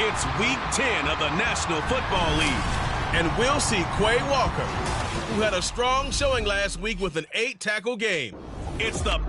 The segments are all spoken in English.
It's Week 10 of the National Football League, and we'll see Quay Walker, who had a strong showing last week with an 8-tackle game. It's the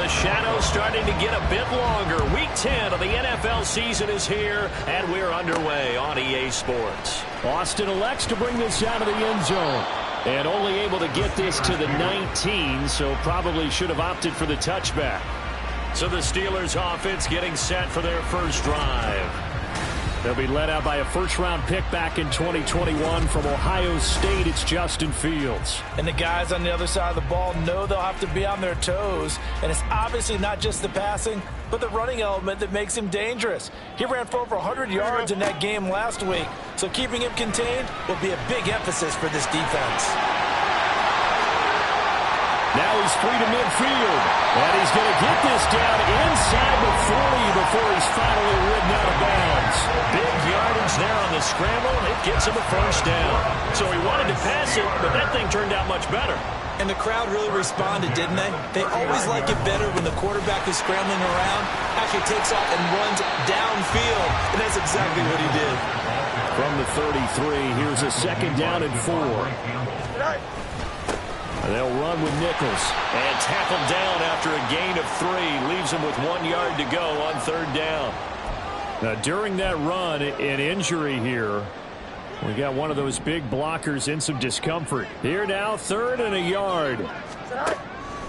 shadow's starting to get a bit longer. Week 10 of the NFL season is here, and we're underway on EA Sports. Austin elects to bring this out of the end zone. And only able to get this to the 19, so probably should have opted for the touchback. So the Steelers offense getting set for their first drive. They'll be led out by a first-round pick back in 2021 from Ohio State. It's Justin Fields. And the guys on the other side of the ball know they'll have to be on their toes. And it's obviously not just the passing, but the running element that makes him dangerous. He ran for over 100 yards in that game last week, so keeping him contained will be a big emphasis for this defense. Now he's free to midfield, and he's going to get this down inside the 40 before he's finally ridden out of bounds. Big yardage there on the scramble, and it gets him a first down. So he wanted to pass it, but that thing turned out much better. And the crowd really responded, didn't they? They always like it better when the quarterback is scrambling around, actually takes off and runs downfield, and that's exactly what he did. From the 33, here's a second down and 4. They'll run with Nichols. And tackled down after a gain of 3. Leaves him with 1 yard to go on third down. Now, during that run, an injury here. We got one of those big blockers in some discomfort. Here now, 3rd and a yard.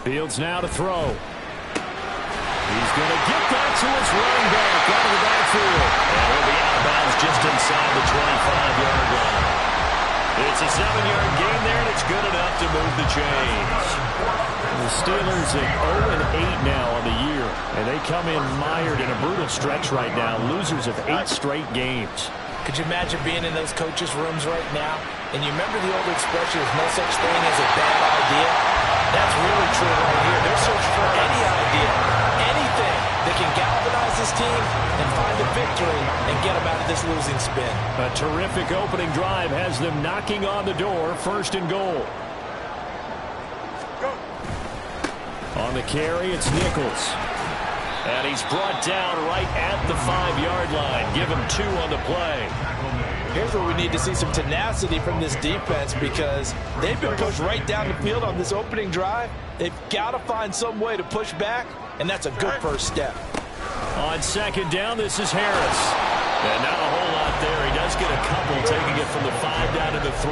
Fields now to throw. He's going to get that to his running back out of the backfield. And he'll be out of bounds just inside the 25-yard line. It's a 7-yard gain there, and it's good enough to move the chains. The Steelers at 0-8 now on the year, and they come in mired in a brutal stretch right now, losers of 8 straight games. Could you imagine being in those coaches' rooms right now? And you remember the old expression, there's no such thing as a bad idea? That's really true right here. They're searching for any idea, anything that can galvanize this team and find a victory and get them out of this losing spin. A terrific opening drive has them knocking on the door, 1st and goal. On the carry, it's Nichols. And he's brought down right at the 5-yard line. Give him 2 on the play. Here's where we need to see some tenacity from this defense because they've been pushed right down the field on this opening drive. They've got to find some way to push back, and that's a good first step. On second down, this is Harris. And not a whole lot there. He does get a couple, taking it from the 5 down to the 3.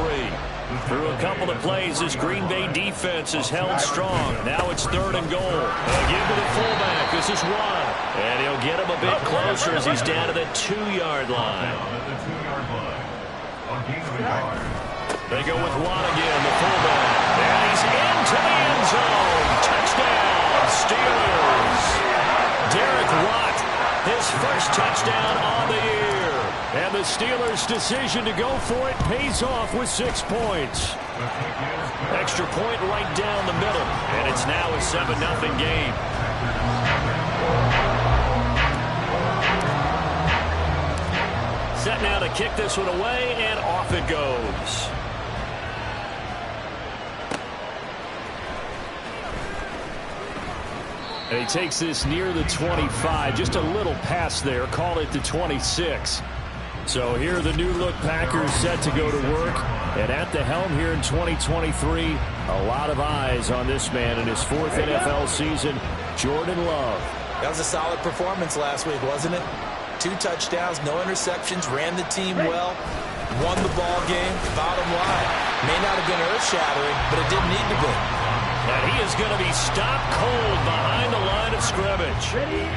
Through a couple of plays, this Green Bay defense is held strong. Now it's 3rd and goal. Again to the fullback. This is Watt. And he'll get him a bit closer as he's down to the 2-yard line. They go with Watt again, the fullback. And he's into the end zone. Touchdown, Steelers. Derek Watt, his first touchdown on the year. And the Steelers' decision to go for it pays off with 6 points. Extra point right down the middle. And it's now a 7-0 game. Set now to kick this one away, and off it goes. And he takes this near the 25. Just a little pass there. Call it the 26. So here the new-look Packers set to go to work. And at the helm here in 2023, a lot of eyes on this man in his 4th NFL season, Jordan Love. That was a solid performance last week, wasn't it? 2 touchdowns, no interceptions, ran the team well, won the ball game. Bottom line, may not have been earth-shattering, but it didn't need to be. And he is going to be stopped cold behind the line of scrimmage.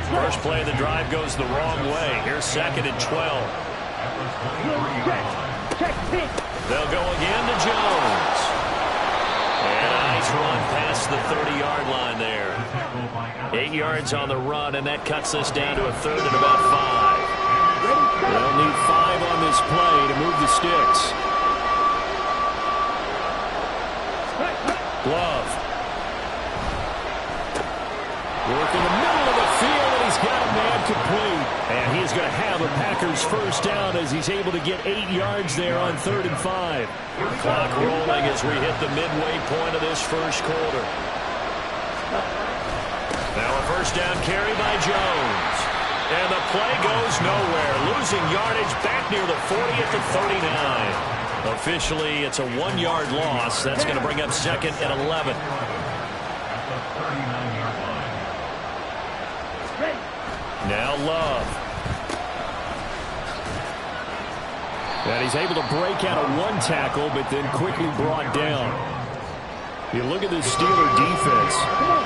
First play of the drive goes the wrong way. Here's 2nd and 12. They'll go again to Jones. And a nice run past the 30-yard line there. 8 yards on the run, and that cuts us down to a third and about 5. They'll need 5 on this play to move the sticks. Love. Work in the middle of the field, and he's got a man complete. And he's going to have a Packers first down as he's able to get 8 yards there on 3rd and 5. Clock rolling as we hit the midway point of this first quarter. Now a first down carry by Jones. And the play goes nowhere. Losing yardage back near the 40 at the 39. Officially, it's a 1-yard loss. That's going to bring up 2nd and 11. Now Love. And he's able to break out of 1 tackle, but then quickly brought down. You look at this Steeler defense.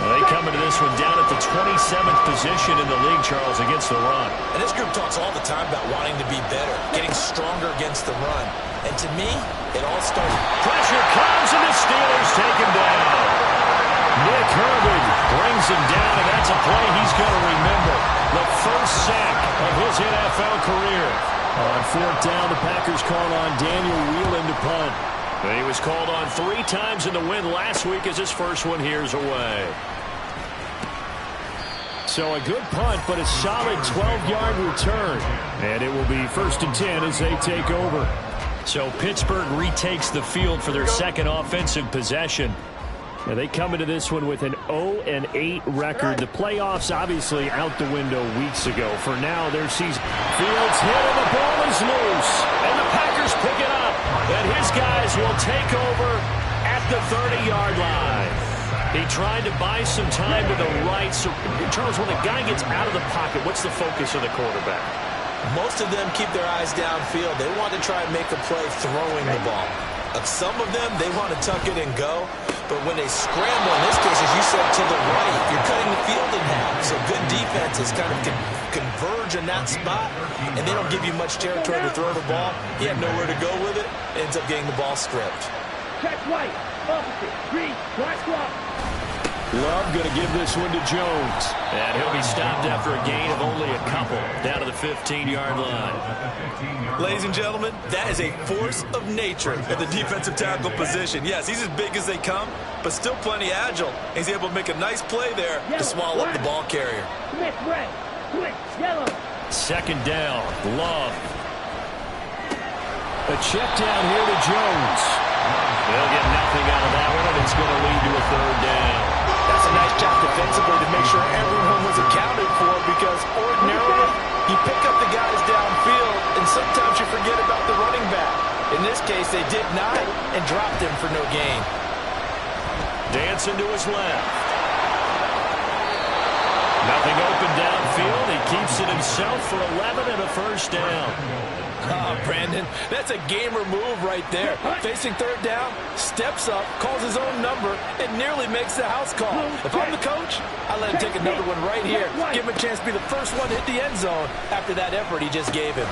They come into this one down at the 27th position in the league, Charles, against the run. And this group talks all the time about wanting to be better, getting stronger against the run. And to me, it all starts. Pressure comes, and the Steelers take him down. Nick Herbig brings him down, and that's a play he's going to remember. The first sack of his NFL career. On 4th down, the Packers called on Daniel Whelan to punt. And he was called on 3 times in the win last week as his first one here's away. So a good punt, but a solid 12-yard return. And it will be 1st and 10 as they take over. So Pittsburgh retakes the field for their second offensive possession. Now they come into this one with an 0-8 record. The playoffs obviously out the window weeks ago. For now, their season. Fields hit and the ball is loose. And the Packers pick it up. And his guys will take over at the 30-yard line. He tried to buy some time to the right. So, Charles, when the guy gets out of the pocket, what's the focus of the quarterback? Most of them keep their eyes downfield. They want to try and make a play throwing the ball. Some of them, they want to tuck it and go. But when they scramble, in this case, as you said, to the right, you're cutting the field in half. So good defenses kind of converge in that spot, and they don't give you much territory to throw the ball. He had nowhere to go with it. Ends up getting the ball stripped. Check right. Opposite. Read. Black block. Love going to give this one to Jones. And he'll be stopped after a gain of only a couple down to the 15-yard line. Ladies and gentlemen, that is a force of nature at the defensive tackle position. Yes, he's as big as they come, but still plenty agile. He's able to make a nice play there to swallow up the ball carrier. Smith, red. Switch, yellow. 2nd down, Love. A check down here to Jones. They'll get nothing out of that one, and it's going to lead to a 3rd down. That's a nice job defensively to make sure everyone was accounted for, because ordinarily you pick up the guys downfield and sometimes you forget about the running back. In this case, they did not and dropped him for no gain. Dancing to his left. Nothing open downfield. He keeps it himself for 11 and a first down. Brandon, that's a gamer move right there. Facing 3rd down, steps up, calls his own number, and nearly makes the house call. If I'm the coach, I let him take another one right here. Give him a chance to be the first one to hit the end zone after that effort he just gave him.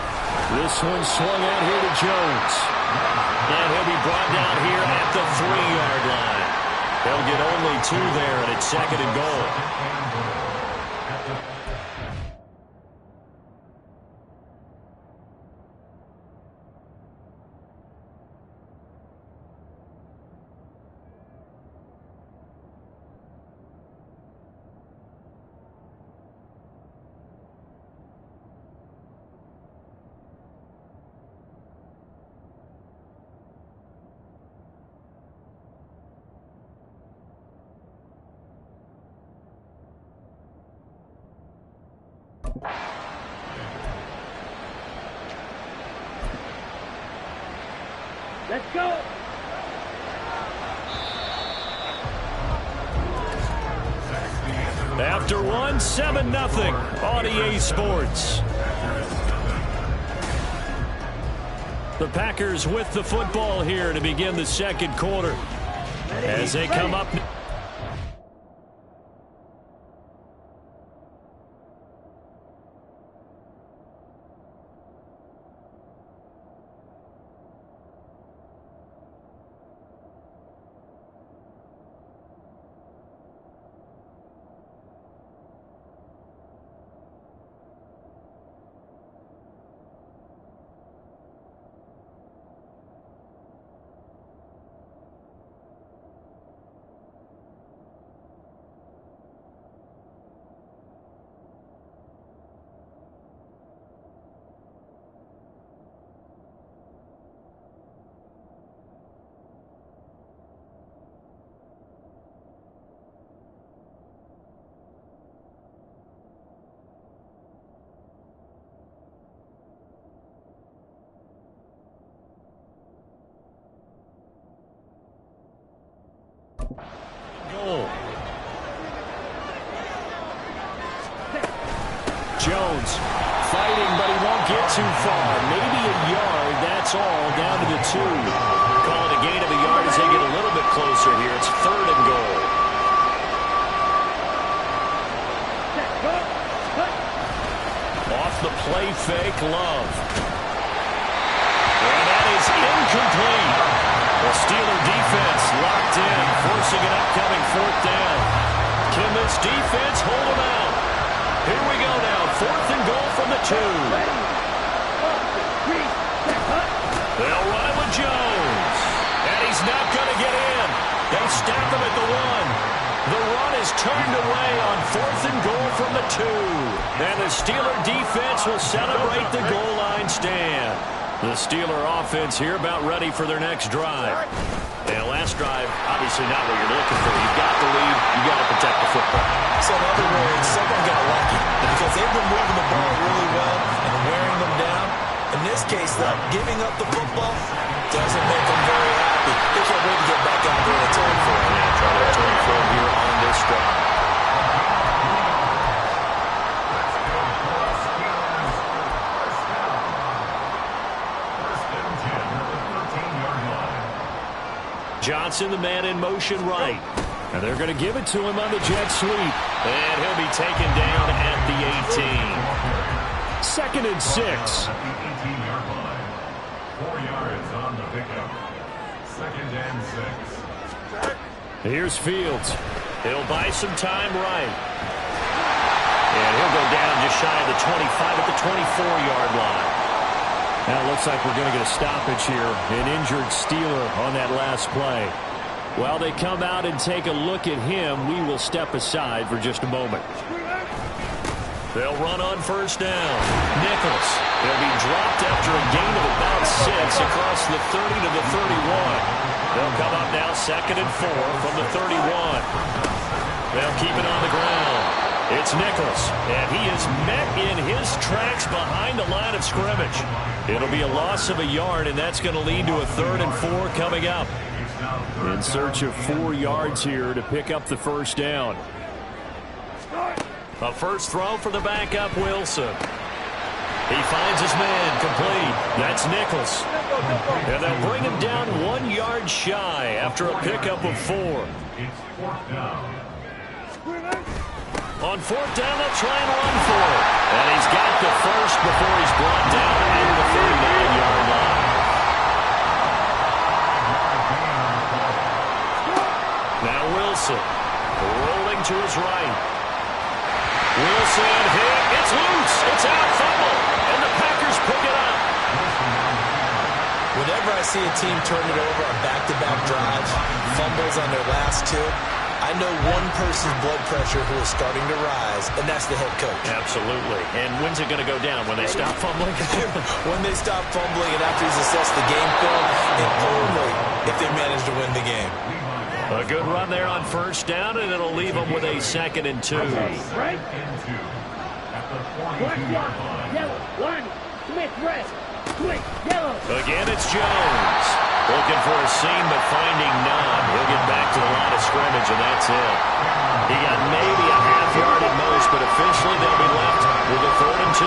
This one swung out here to Jones. And he'll be brought down here at the 3-yard line. They'll get only 2 there, and it's 2nd and goal. Let's go. After one, 7-0 on EA Sports. The Packers with the football here to begin the second quarter as they come up. Jones fighting, but he won't get too far. Maybe a yard, that's all, down to the 2. Call it a gain of a yard as they get a little bit closer here. It's 3rd and goal. Off the play fake, Love. And that is incomplete. The Steeler defense locked in, forcing an upcoming 4th down. Can this defense hold them out? Here we go now, 4th and goal from the 2. They'll run it with Jones. And he's not going to get in. They stop him at the 1. The run is turned away on 4th and goal from the 2. And the Steeler defense will celebrate the goal line stand. The Steeler offense here about ready for their next drive. And last drive, obviously not what you're looking for. You've got the lead. You've got to protect the football. So in other words, someone got lucky because they've been moving the ball really well and wearing them down. In this case, though, giving up the football doesn't make them very happy. They can't wait to get back out there and atone for it. Yeah, try to atone for it here on this drive. Johnson, the man in motion right. And they're going to give it to him on the jet sweep. And he'll be taken down at the 18. 2nd and 6. 18-yard line. 4 yards on the pickup. 2nd and 6. Here's Fields. He'll buy some time right. And he'll go down just shy of the 25 at the 24-yard line. Now it looks like we're going to get a stoppage here. An injured Steeler on that last play. While they come out and take a look at him, we will step aside for just a moment. They'll run on 1st down. Nichols. He'll be dropped after a gain of about 6 across the 30 to the 31. They'll come up now 2nd and 4 from the 31. They'll keep it on the ground. It's Nichols, and he is met in his tracks behind the line of scrimmage. It'll be a loss of a yard, and that's going to lead to a 3rd and 4 coming up. In search of 4 yards here to pick up the 1st down. A first throw for the backup, Wilson. He finds his man, complete. That's Nichols. And they'll bring him down 1 yard shy after a pickup of 4. It's 4th down. On 4th down, they'll try and run for it. And he's got the first before he's brought down at the 39-yard line. Now Wilson, rolling to his right. Wilson hit. It's loose. It's out, fumble. And the Packers pick it up. Whenever I see a team turn it over on back-to-back drives, fumbles on their last 2, I know one person's blood pressure who is starting to rise, and that's the head coach. Absolutely. And when's it going to go down? When they stop fumbling? When they stop fumbling and after he's assessed the game film, and only if they manage to win the game. A good run there on 1st down, and it'll leave them with a 2nd and 2. Right? At the 42-yard line. Yellow. Line. Smith, red. Quick. Yellow. Again, it's Jones. Looking for a seam, but finding none. He'll get back to the line of scrimmage, and that's it. He got maybe a half yard at most, but officially they'll be left with a 3rd and 2.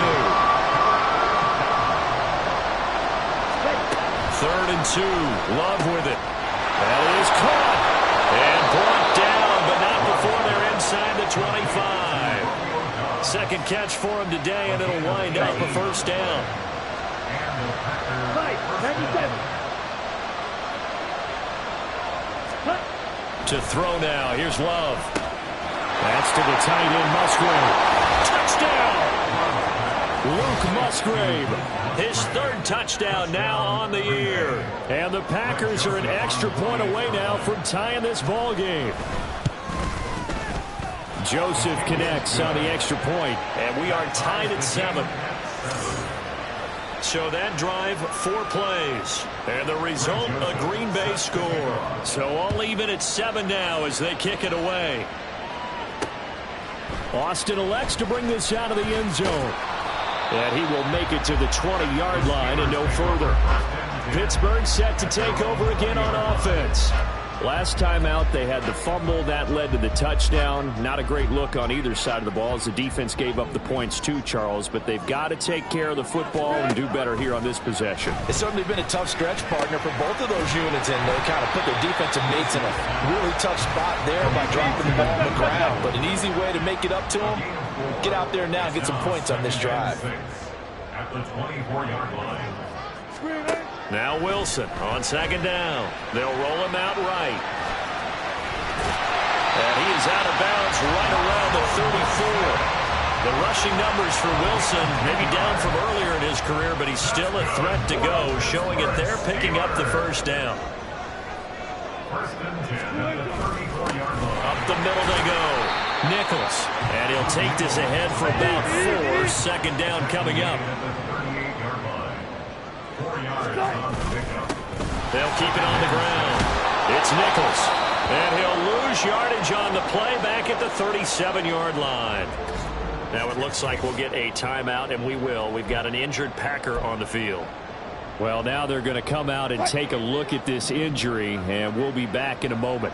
3rd and 2. Love with it. That is caught. And brought down, but not before they're inside the 25. 2nd catch for him today, and it'll wind up a 1st down. 97. To throw now. Here's Love. That's to the tight end, Musgrave. Touchdown! Luke Musgrave. His 3rd touchdown now on the year. And the Packers are an extra point away now from tying this ball game. Joseph connects on the extra point, and we are tied at 7. So that drive, 4 plays. And the result, a Green Bay score. So all even at 7 now as they kick it away. Austin elects to bring this out of the end zone. And he will make it to the 20-yard line and no further. Pittsburgh set to take over again on offense. Last time out, they had the fumble. That led to the touchdown. Not a great look on either side of the ball as the defense gave up the points too, Charles. But they've got to take care of the football and do better here on this possession. It's certainly been a tough stretch, partner, for both of those units, and they kind of put their defensive mates in a really tough spot there by dropping the ball on the ground. But an easy way to make it up to them, get out there now and get some points on this drive. At the 24-yard line. Now Wilson on second down. They'll roll him out right. And he is out of bounds right around the 34. The rushing numbers for Wilson maybe down from earlier in his career, but he's still a threat to go, showing it there, picking up the first down. First and 10 at the 34-yard line. Up the middle they go. Nichols. And he'll take this ahead for about 4. Second down coming up. At the 38-yard line. 4 yards on the pickup. They'll keep it on the ground. It's Nichols. And he'll lose yardage on the play back at the 37-yard line. Now it looks like we'll get a timeout, and we will. We've got an injured Packer on the field. Well, now they're going to come out and take a look at this injury, and we'll be back in a moment.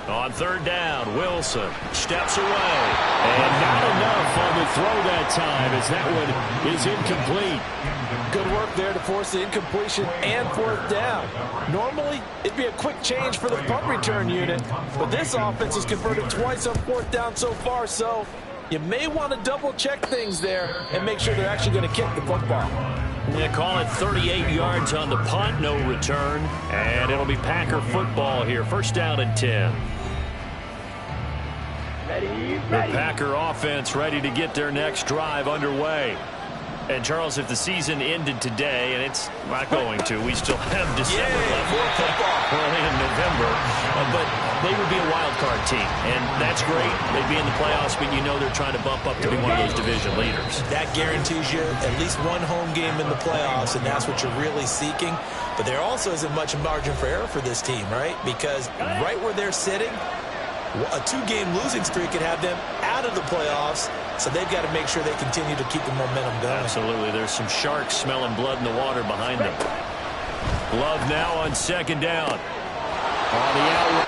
On third down, Wilson steps away. And not enough on the throw that time as that one is incomplete. Good work there to force the incompletion and fourth down. Normally, it'd be a quick change for the punt return unit, but this offense has converted twice on fourth down so far, so you may want to double-check things there and make sure they're actually going to kick the football. Yeah, call it 38 yards on the punt, no return, and it'll be Packer football here. First down and 10. The Packer offense ready to get their next drive underway. And, Charles, if the season ended today, and it's not going to, we still have December left. More football. Early in November. But they would be a wild card team, and that's great. They'd be in the playoffs, but you know they're trying to bump up to be one of those division leaders. That guarantees you at least one home game in the playoffs, and that's what you're really seeking. But there also isn't much margin for error for this team, right? Because right where they're sitting, a 2-game losing streak could have them out of the playoffs, so they've got to make sure they continue to keep the momentum going. Absolutely. There's some sharks smelling blood in the water behind them. Love now on second down. On the out.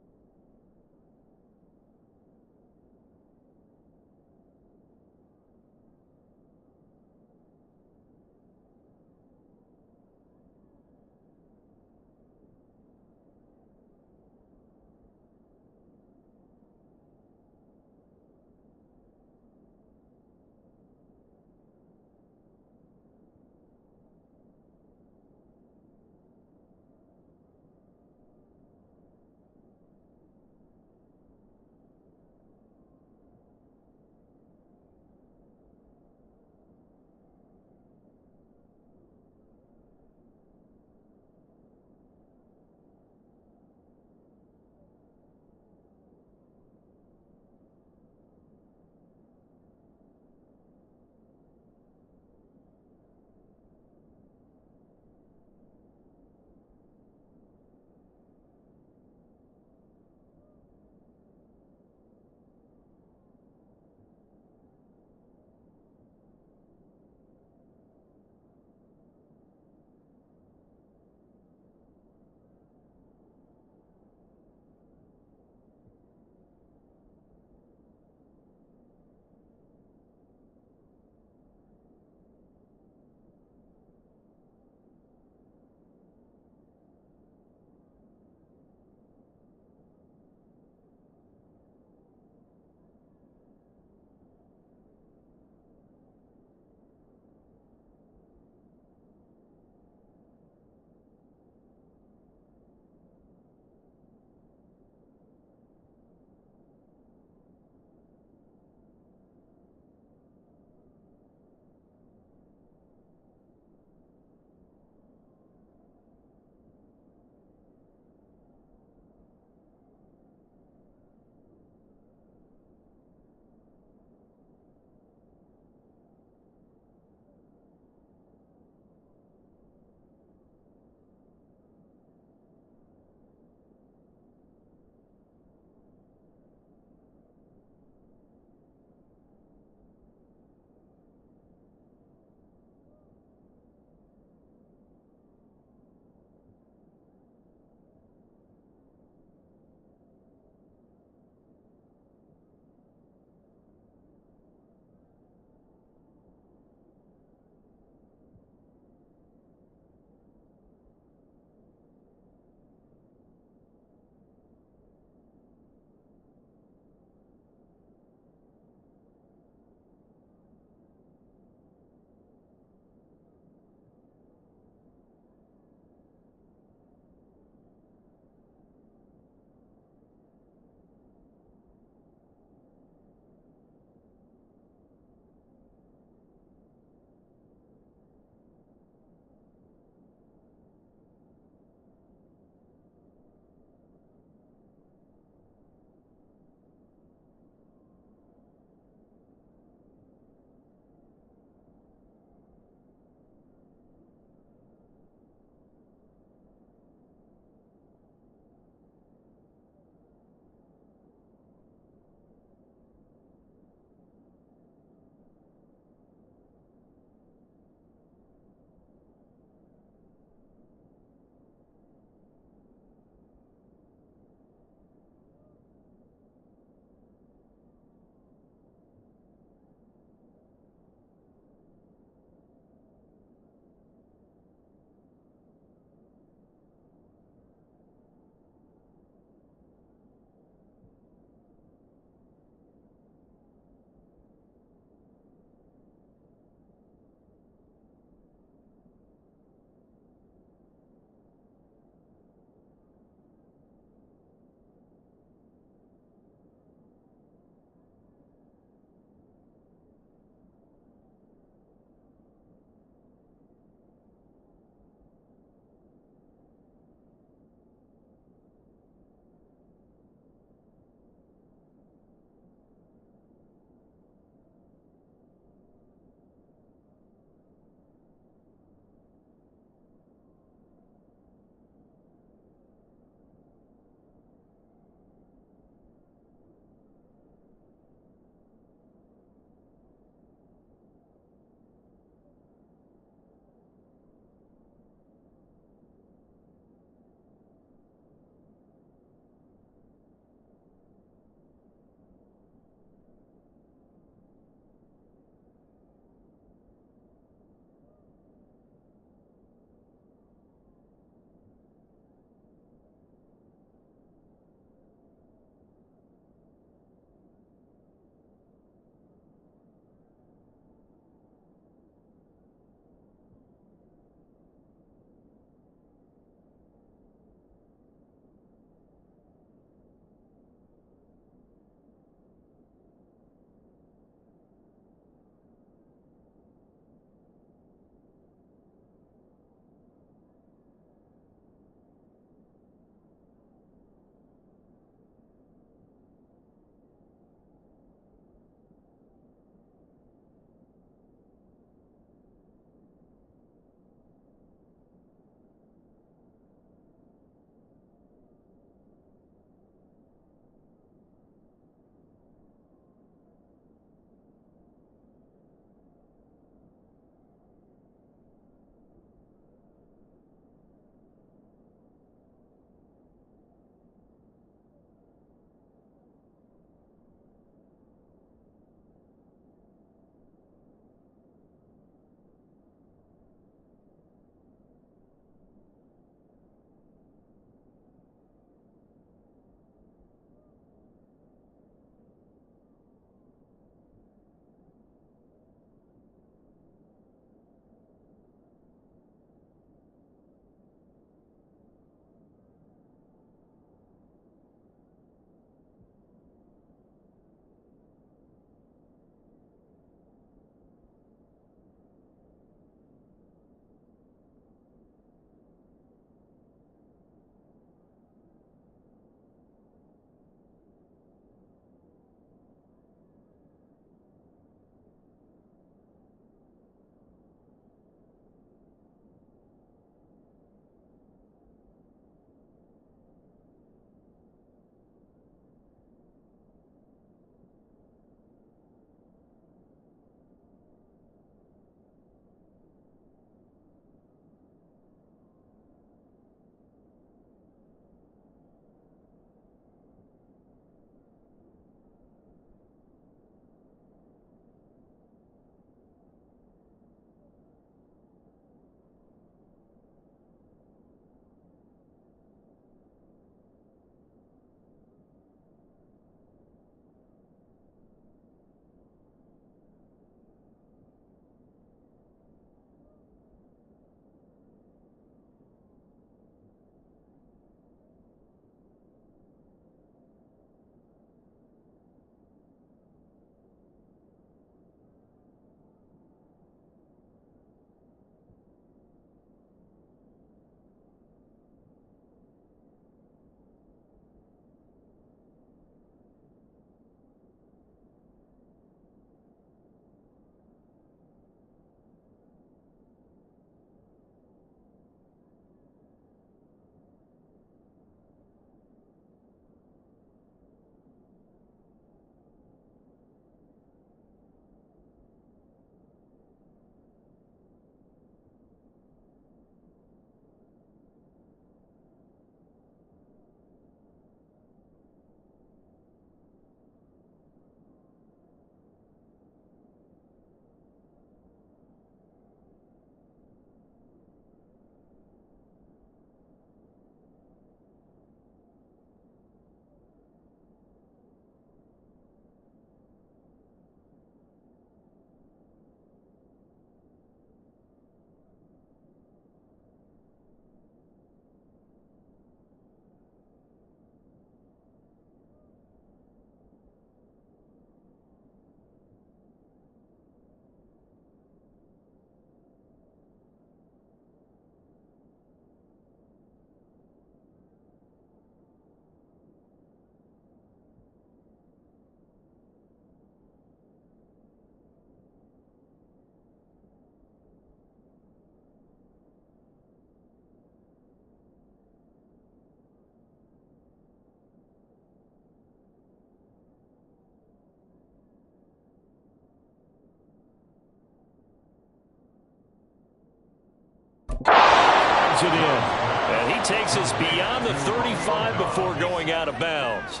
it in. And he takes us beyond the 35 before going out of bounds.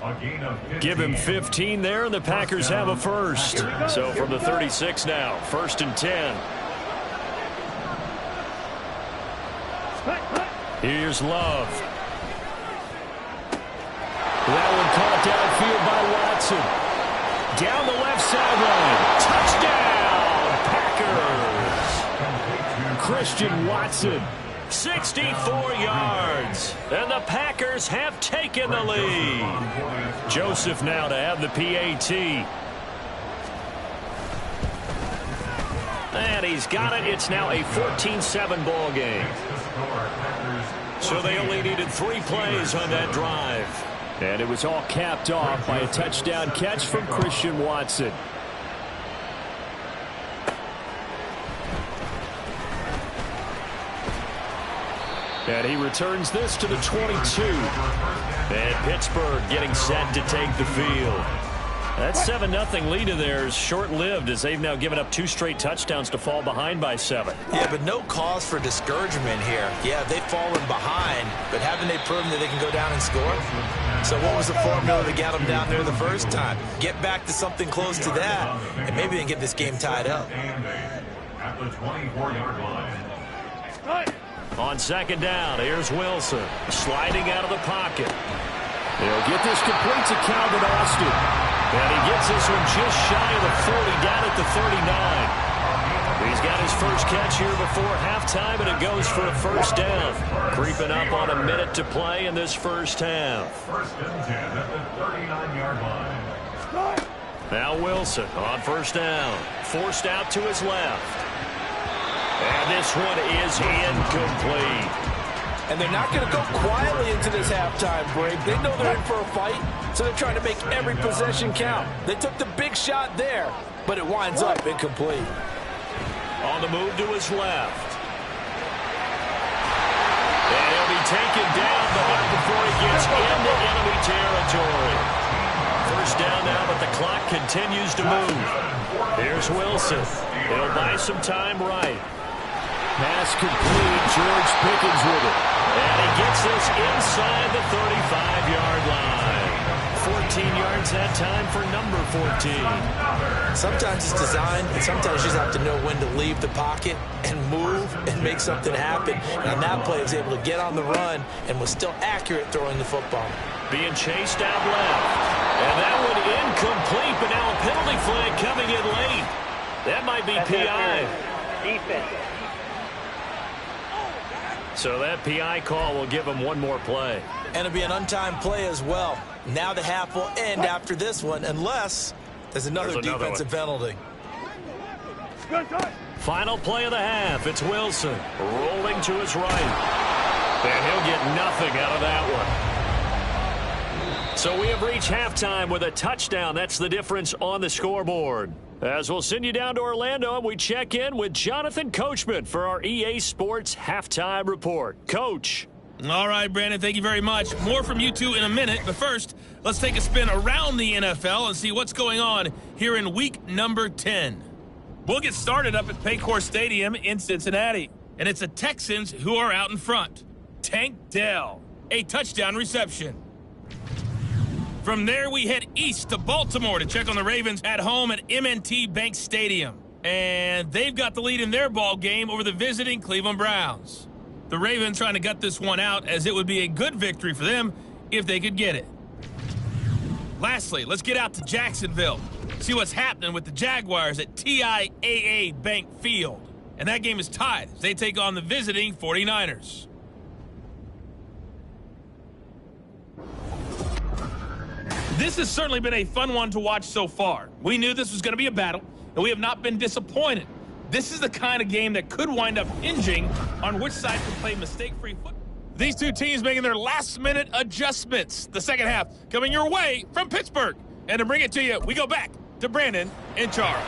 Give him 15 there, and the Packers have a first. So from the 36 now, 1st and 10. Here's Love. That one caught downfield by Watson. Down the left sideline. Touchdown, Packers. Christian Watson, 64 yards. And the Packers have taken the lead. Joseph now to have the PAT. And he's got it. It's now a 14-7 ball game. So they only needed 3 plays on that drive. And it was all capped off by a touchdown catch from Christian Watson. And he returns this to the 22. And Pittsburgh getting set to take the field. That 7-0 lead of theirs short-lived as they've now given up 2 straight touchdowns to fall behind by 7. Yeah, but no cause for discouragement here. Yeah, they've fallen behind, but haven't they proven that they can go down and score? So what was the formula to get them down there the first time? Get back to something close to that, and maybe they can get this game tied up. At the 24-yard line. On 2nd down, here's Wilson sliding out of the pocket. They'll get this complete to Calvin Austin. And he gets this one just shy of the 40, down at the 39. He's got his first catch here before halftime, and it goes for a first down. Creeping up on a minute to play in this first half. 1st and 10 at the 39-yard line. Now Wilson on 1st down. Forced out to his left. And this one is incomplete. And they're not going to go quietly into this halftime break. They know they're in for a fight, so they're trying to make every possession count. They took the big shot there, but it winds up incomplete. On the move to his left. And he'll be taken down, but not before he gets into enemy territory. First down now, but the clock continues to move. Here's Wilson. He'll buy some time right. Pass complete. George Pickens with it. And he gets this inside the 35-yard line. 14 yards that time for number 14. Sometimes it's designed, and sometimes you just have to know when to leave the pocket and move and make something happen. And on that play, he was able to get on the run and was still accurate throwing the football. Being chased out left. And that one incomplete, but now a penalty flag coming in late. That might be PI. Defense. So that PI call will give him one more play. And it'll be an untimed play as well. Now the half will end after this one, unless there's another defensive penalty. Final play of the half. It's Wilson rolling to his right. And he'll get nothing out of that one. So we have reached halftime with a touchdown. That's the difference on the scoreboard. As we'll send you down to Orlando, and we check in with Jonathan Coachman for our EA Sports Halftime Report. Coach. All right, Brandon, thank you very much. More from you two in a minute, but first, let's take a spin around the NFL and see what's going on here in week number 10. We'll get started up at Paycor Stadium in Cincinnati, and it's the Texans who are out in front. Tank Dell, a touchdown reception. From there, we head east to Baltimore to check on the Ravens at home at M&T Bank Stadium. And they've got the lead in their ball game over the visiting Cleveland Browns. The Ravens trying to gut this one out, as it would be a good victory for them if they could get it. Lastly, let's get out to Jacksonville, see what's happening with the Jaguars at TIAA Bank Field. And that game is tied as they take on the visiting 49ers. This has certainly been a fun one to watch so far. We knew this was going to be a battle, and we have not been disappointed. This is the kind of game that could wind up hinging on which side can play mistake-free football. These two teams making their last-minute adjustments. The second half coming your way from Pittsburgh. And to bring it to you, we go back to Brandon and Charles.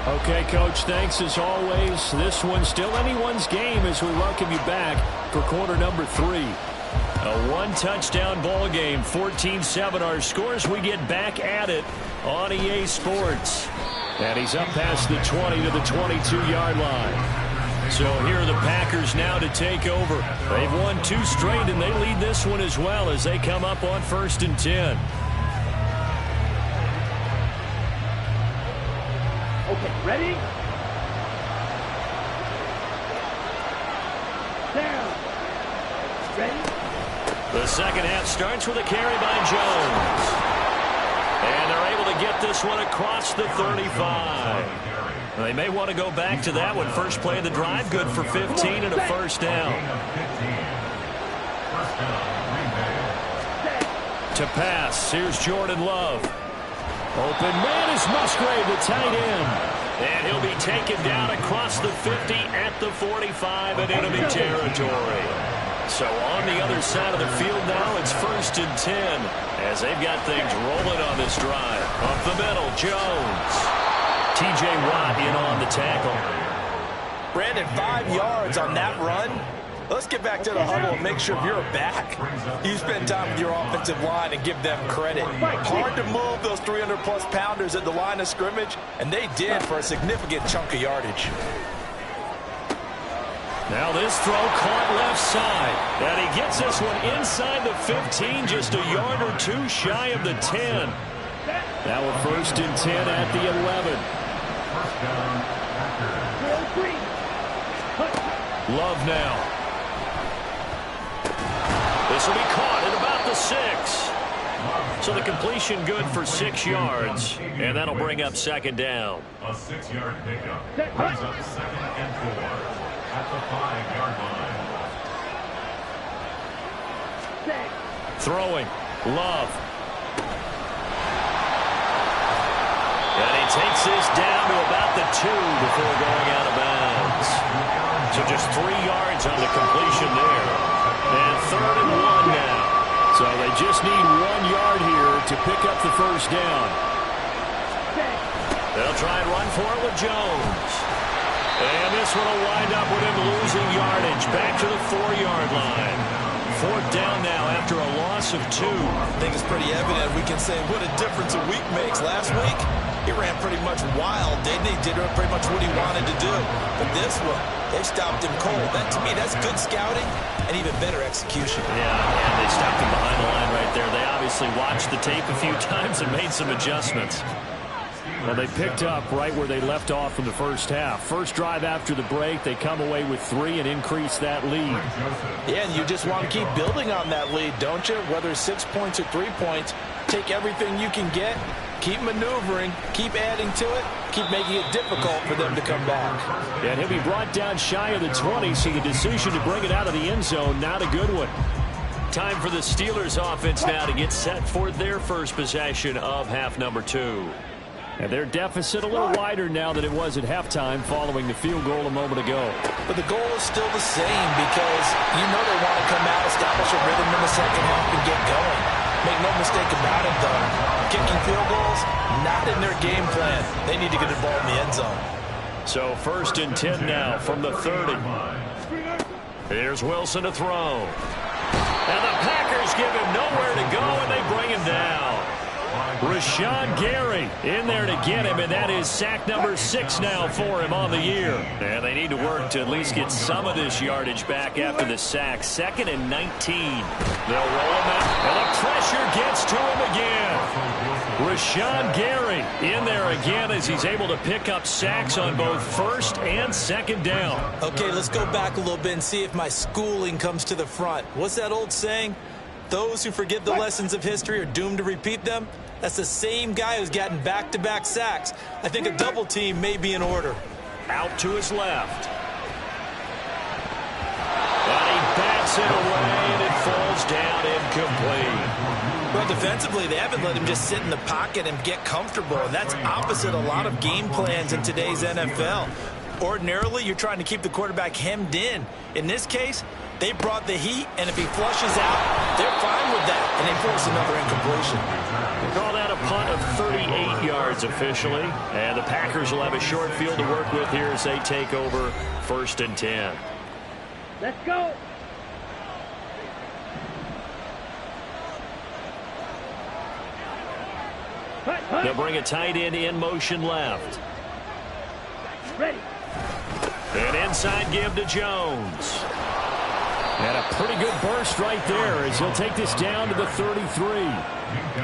Okay, Coach, thanks as always. This one's still anyone's game as we welcome you back for quarter number 3. A one-touchdown ball game, 14-7 our scores. We get back at it on EA Sports. And he's up past the 20 to the 22-yard line. So here are the Packers now to take over. They've won 2 straight, and they lead this one as well as they come up on 1st and 10. Okay, ready? Down. Ready? The second half starts with a carry by Jones. And they're able to get this one across the 35. They may want to go back to that one. First play of the drive, good for 15 and a first down. To pass, here's Jordan Love. Open man is Musgrave, the tight end. And he'll be taken down across the 50 at the 45 in enemy territory. So on the other side of the field now, it's 1st and 10 as they've got things rolling on this drive. Up the middle, Jones. T.J. Watt in on the tackle. Brandon, 5 yards on that run. Let's get back to the huddle and make sure you're back. You spend time with your offensive line and give them credit. Hard to move those 300-plus pounders at the line of scrimmage, and they did for a significant chunk of yardage. Now this throw caught left side. And he gets this one inside the 15, just a yard or 2 shy of the 10. Now a 1st and 10 at the 11. Love now. This will be caught at about the 6. So the completion good for 6 yards. And that'll bring up 2nd down. A 6-yard pickup brings up 2nd and 4 at the 5-yard line. Throwing. Love. And he takes this down to about the 2 before going out of bounds. So just 3 yards on the completion there. And 3rd and 1 now. So they just need 1 yard here to pick up the first down. They'll try and run for it with Jones. And this one will wind up with him losing yardage back to the 4-yard line. 4th down now after a loss of 2. I think it's pretty evident. We can say what a difference a week makes. Last week, he ran pretty much wild, didn't he? Did pretty much what he wanted to do. But this one, they stopped him cold. That, to me, that's good scouting and even better execution. Yeah, and they stopped him behind the line right there. They obviously watched the tape a few times and made some adjustments. Well, they picked up right where they left off in the first half. First drive after the break, they come away with 3 and increase that lead. Yeah, and you just want to keep building on that lead, don't you? Whether it's 6 points or 3 points, take everything you can get, keep maneuvering, keep adding to it, keep making it difficult for them to come back. And he'll be brought down shy of the 20, so the decision to bring it out of the end zone, not a good one. Time for the Steelers offense now to get set for their first possession of half number 2. And their deficit a little wider now than it was at halftime following the field goal a moment ago. But the goal is still the same because you know they want to come out, establish a rhythm in the second half, and get going. Make no mistake about it, though. Kicking field goals, not in their game plan. They need to get the ball in the end zone. So 1st and 10 now from the 30. Here's Wilson to throw. And the Packers give him nowhere to go, and they bring him down. Rashawn Gary in there to get him, and that is sack number 6 now for him on the year. And they need to work to at least get some of this yardage back after the sack. 2nd and 19. They'll roll him out, and the pressure gets to him again. Rashawn Gary in there again as he's able to pick up sacks on both 1st and 2nd down. Okay, let's go back a little bit and see if my schooling comes to the front. What's that old saying? Those who forget the lessons of history are doomed to repeat them. That's the same guy who's gotten back-to-back sacks. I think a double team may be in order. Out to his left. And he bats it away, and it falls down incomplete. Well, defensively, they haven't let him just sit in the pocket and get comfortable, and that's opposite a lot of game plans in today's NFL. Ordinarily, you're trying to keep the quarterback hemmed in. In this case, they brought the heat, and if he flushes out, they're fine with that, and they force another incompletion. We call that a punt of 38 yards officially, and the Packers will have a short field to work with here as they take over 1st and 10. Let's go. They'll bring a tight end in motion left. Ready. An inside give to Jones. And a pretty good burst right there as he'll take this down to the 33.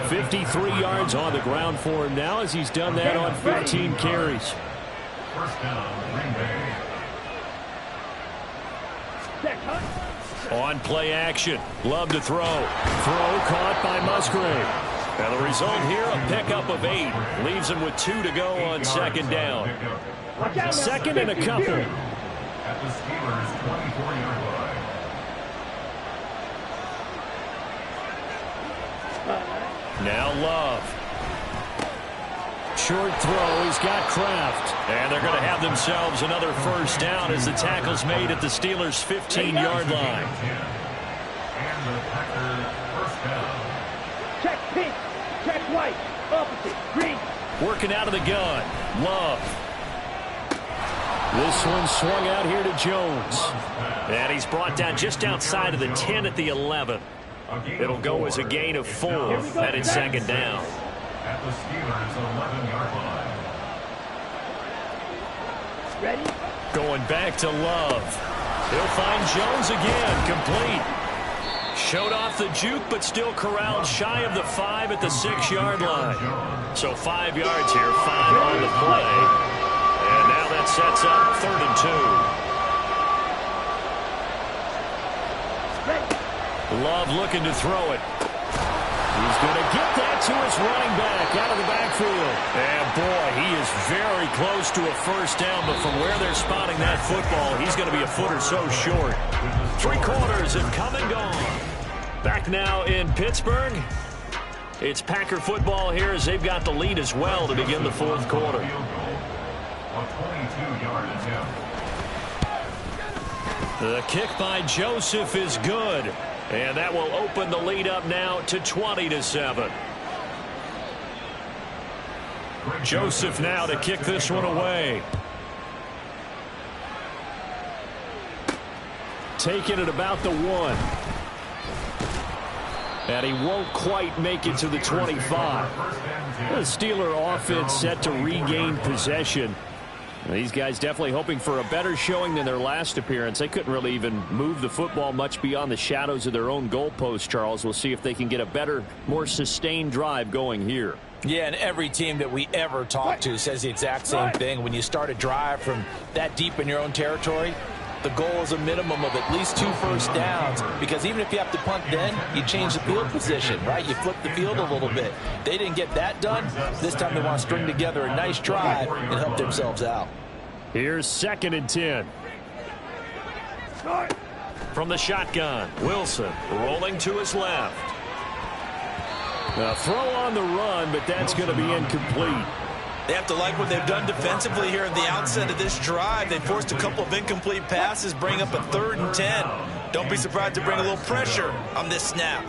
53 yards on the ground for him now as he's done that on 15 carries. First down, Green Bay. On play action. Love to throw. Throw caught by Musgrave. And the result here, a pickup of 8. Leaves him with 2 to go on second down. Second and a couple. At the Steelers' 24-yard line. Now Love. Short throw. He's got Kraft. And they're going to have themselves another first down as the tackle's made at the Steelers' 15-yard line. And the Packers first down. Check pink. Check white. Opposite. Green. Working out of the gun. Love. This one swung out here to Jones. And he's brought down just outside of the 10 at the 11. It'll go as a gain of 4 headed second down. At the Steelers' 11-yard line. Ready? Going back to Love. He'll find Jones again. Complete. Showed off the juke, but still corralled shy of the 5 at the 6-yard line. So 5 yards here, 5 on the play. And now that sets up 3rd and 2. Love looking to throw it. He's going to get that to his running back out of the backfield. And boy, he is very close to a first down, but from where they're spotting that football, he's going to be a foot or so short. 3 quarters have come and gone. Back now in Pittsburgh. It's Packer football here as they've got the lead as well to begin the 4th quarter. A 22-yard attempt. The kick by Joseph is good. And that will open the lead up now to 20-7. Joseph now to kick this one away. Taking it about the 1. And he won't quite make it to the 25. The Steeler offense set to regain possession. These guys definitely hoping for a better showing than their last appearance. They couldn't really even move the football much beyond the shadows of their own goalpost, Charles. We'll see if they can get a better, more sustained drive going here. Yeah, and every team that we ever talk to says the exact same thing. When you start a drive from that deep in your own territory, the goal is a minimum of at least 2 first downs, because even if you have to punt then, you change the field position, right? You flip the field a little bit. They didn't get that done. This time they want to string together a nice drive and help themselves out. Here's 2nd and 10. From the shotgun, Wilson rolling to his left. A throw on the run, but that's going to be incomplete. They have to like what they've done defensively here at the outset of this drive. They forced a couple of incomplete passes, bring up a 3rd and 10. Don't be surprised to bring a little pressure on this snap.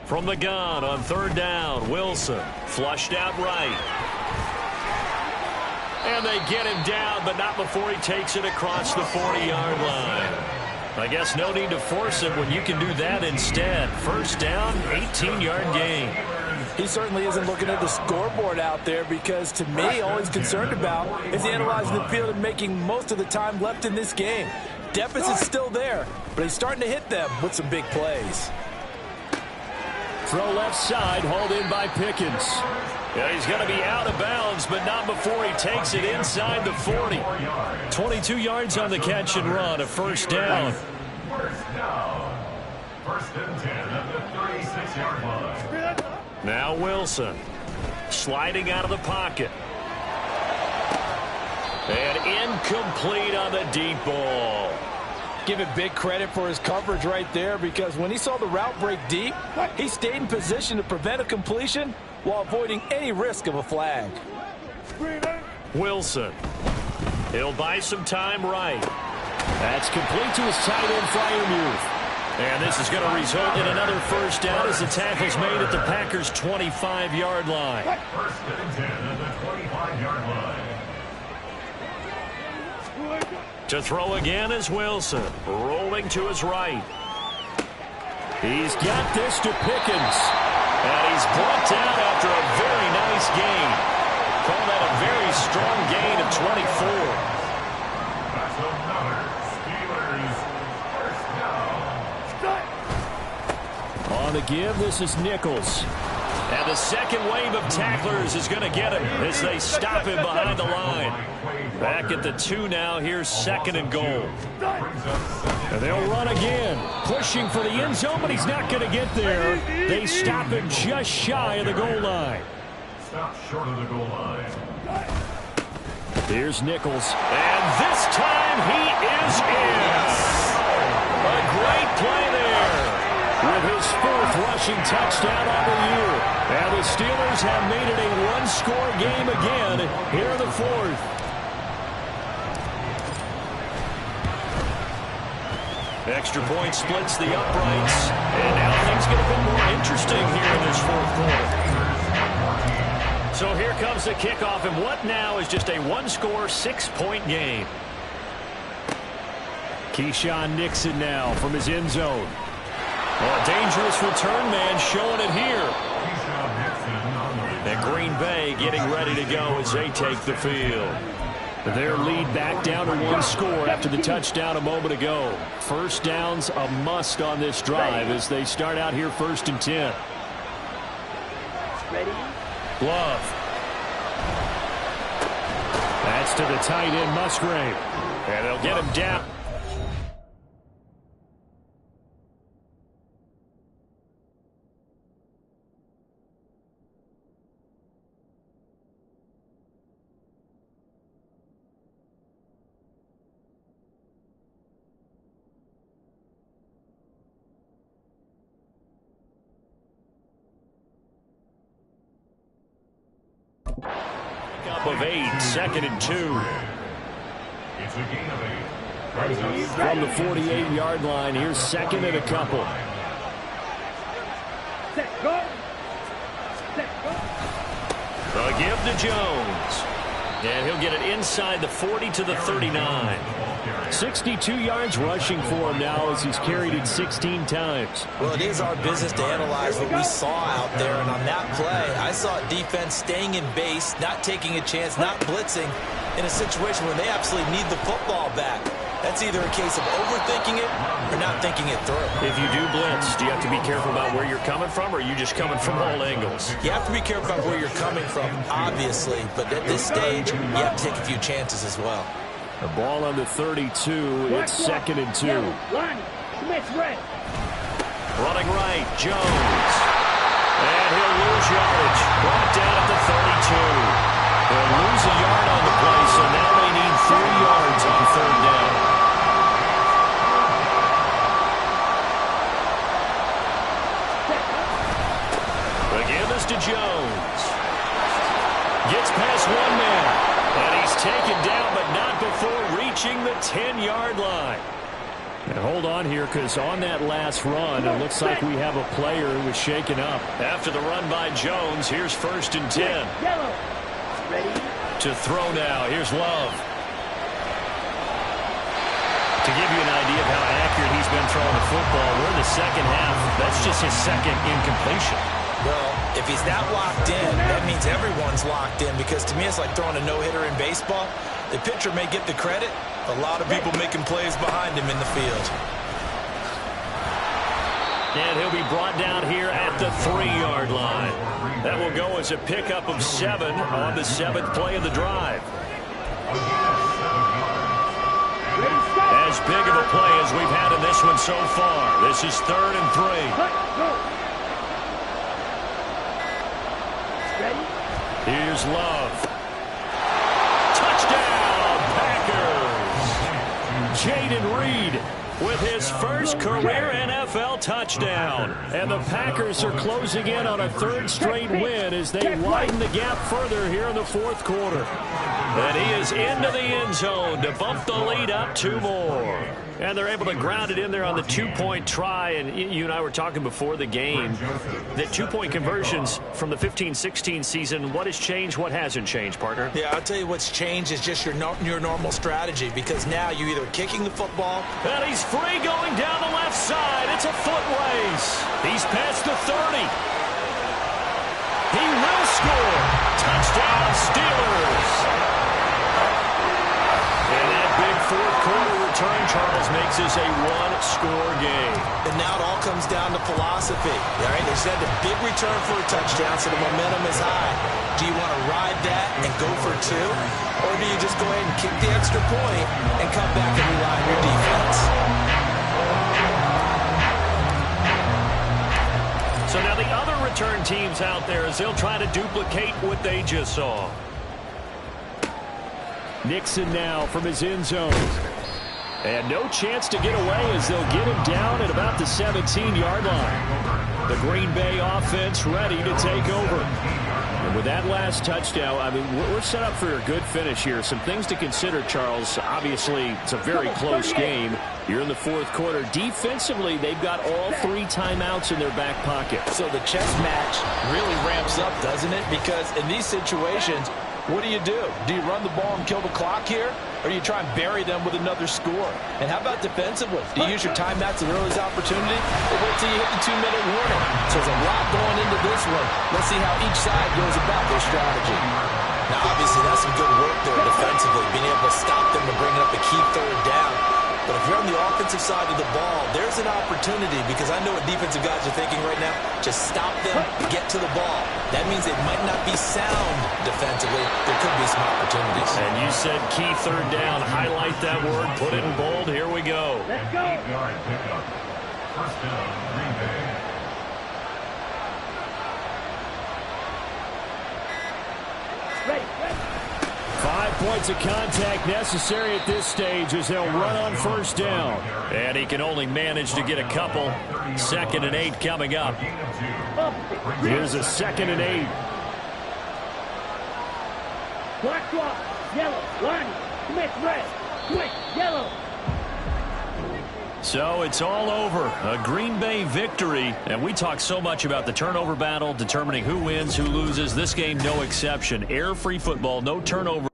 From the gun on 3rd down, Wilson flushed out right. And they get him down, but not before he takes it across the 40-yard line. I guess no need to force it when you can do that instead. First down, 18-yard gain. He certainly isn't looking at the scoreboard out there, because to me, all he's concerned about is analyzing the field and making most of the time left in this game. Deficit's still there, but he's starting to hit them with some big plays. Throw left side, hauled in by Pickens. Yeah, he's going to be out of bounds, but not before he takes it inside the 40. 22 yards on the catch and run, a first down. First down. 1st and 10 at the 36-yard line. Now Wilson sliding out of the pocket. And incomplete on the deep ball. Give it big credit for his coverage right there, because when he saw the route break deep, he stayed in position to prevent a completion while avoiding any risk of a flag. Wilson. He'll buy some time right. That's complete to his tight end, Freiermuth. And this is going to result in another first down as the tackle's made at the Packers' 25-yard line. 1st and 10 at the 25-yard line. To throw again is Wilson, rolling to his right. He's got this to Pickens. And he's brought down after a very nice gain. Call that a very strong gain of 24. the matter? Steelers first down. On the give, this is Nichols. And the second wave of tacklers is going to get him as they stop him behind the line. Back at the 2 now. Here's 2nd and goal. And they'll run again. Pushing for the end zone, but he's not going to get there. They stop him just shy of the goal line. Stop short of the goal line. Here's Nichols. And this time he is in. A great play there. With his 4th rushing touchdown on the year. And the Steelers have made it a one-score game again here in the 4th. Extra point splits the uprights. And now things get a bit more interesting here in this 4th quarter. So here comes the kickoff, and what now is just a one-score, 6-point game. Keyshawn Nixon now from his end zone. Well, a dangerous return man showing it here. And Green Bay getting ready to go as they take the field. Their lead back down to 1 score after the touchdown a moment ago. First down's a must on this drive as they start out here 1st and 10. Ready? Love. That's to the tight end, Musgrave. And they'll get him down. Up of 8, 2nd and 2. It's a gain of 8. From the 48-yard line, here's 2nd and a couple. Set, go. Set, go. The give to Jones. And he'll get it inside the 40 to the 39. 62 yards rushing for him now as he's carried it 16 times. Well, it is our business to analyze what we saw out there, and on that play, I saw defense staying in base, not taking a chance, not blitzing in a situation where they absolutely need the football back. That's either a case of overthinking it or not thinking it through. If you do blitz, do you have to be careful about where you're coming from, or are you just coming from all angles? You have to be careful about where you're coming from, obviously, but at this stage, you have to take a few chances as well. The ball on the 32, it's 2nd and 2. Line. Smith's red. Running right, Jones. And he'll lose yardage. Brought down at the 32. They'll lose a yard on the play, so now they need 3 yards on 3rd down. The give is to Jones. Gets past 1 man. And he's taken down, but not before reaching the 10-yard line. And hold on here, because on that last run, it looks like we have a player who was shaken up. After the run by Jones, here's 1st and 10. Yellow. Ready? To throw now, here's Love. To give you an idea of how accurate he's been throwing the football, we're in the 2nd half. That's just his 2nd incompletion. Well, if he's not locked in, that means everyone's locked in, because to me it's like throwing a no-hitter in baseball. The pitcher may get the credit, a lot of people making plays behind him in the field. And he'll be brought down here at the 3-yard line. That will go as a pickup of 7 on the 7th play of the drive. As big of a play as we've had in this one so far. This is 3rd and 3. Ready? Here's Love. Touchdown, Packers! Jaden Reed with his first career NFL touchdown. And the Packers are closing in on a 3rd straight win as they widen the gap further here in the 4th quarter. And he is into the end zone to bump the lead up 2 more. And they're able to ground it in there on the 2-point try. And you and I were talking before the game that 2-point conversions from the 15-16 season, what has changed, what hasn't changed, partner? Yeah, I'll tell you what's changed is just your normal strategy, because now you're either kicking the football. And he's free going down the left side. It's a foot race. He's past the 30. He will score. Touchdown, Steelers. And that big fourth quarter return, Charles, makes this a one-score game. And now it all comes down to philosophy. All right, they said a big return for a touchdown, so the momentum is high. Do you want to ride that and go for two? Or do you just go ahead and kick the extra point and come back and rely on your defense? So now the other return teams out there as they'll try to duplicate what they just saw. Nixon now from his end zone. And no chance to get away as they'll get him down at about the 17-yard line. The Green Bay offense ready to take over. And with that last touchdown, I mean, we're set up for a good finish here. Some things to consider, Charles. Obviously, it's a very close game. You're in the fourth quarter. Defensively, they've got all 3 timeouts in their back pocket. So the chess match really ramps up, doesn't it? Because in these situations, what do? Do you run the ball and kill the clock here? Or do you try and bury them with another score? And how about defensively? Do you use your timeouts at earliest opportunity? Or wait till you hit the 2-minute warning? So there's a lot going into this one. Let's see how each side goes about their strategy. Now, obviously, that's some good work there defensively, being able to stop them and bringing up a key third down. But if you're on the offensive side of the ball, there's an opportunity, because I know what defensive guys are thinking right now. Just stop them, get to the ball. That means it might not be sound defensively. There could be some opportunities. And you said key third down. Highlight that word. Put it in bold. Here we go. Let's go. 8-yard pickup. First down, Green Bay. Ready. 5 points of contact necessary at this stage as they'll run on first down. And he can only manage to get a couple. 2nd and 8 coming up. Here's a 2nd and 8. Black swap. Yellow. Line. Switch red. Switch yellow. So it's all over. A Green Bay victory. And we talk so much about the turnover battle, determining who wins, who loses. This game, no exception. Error-free football, no turnover.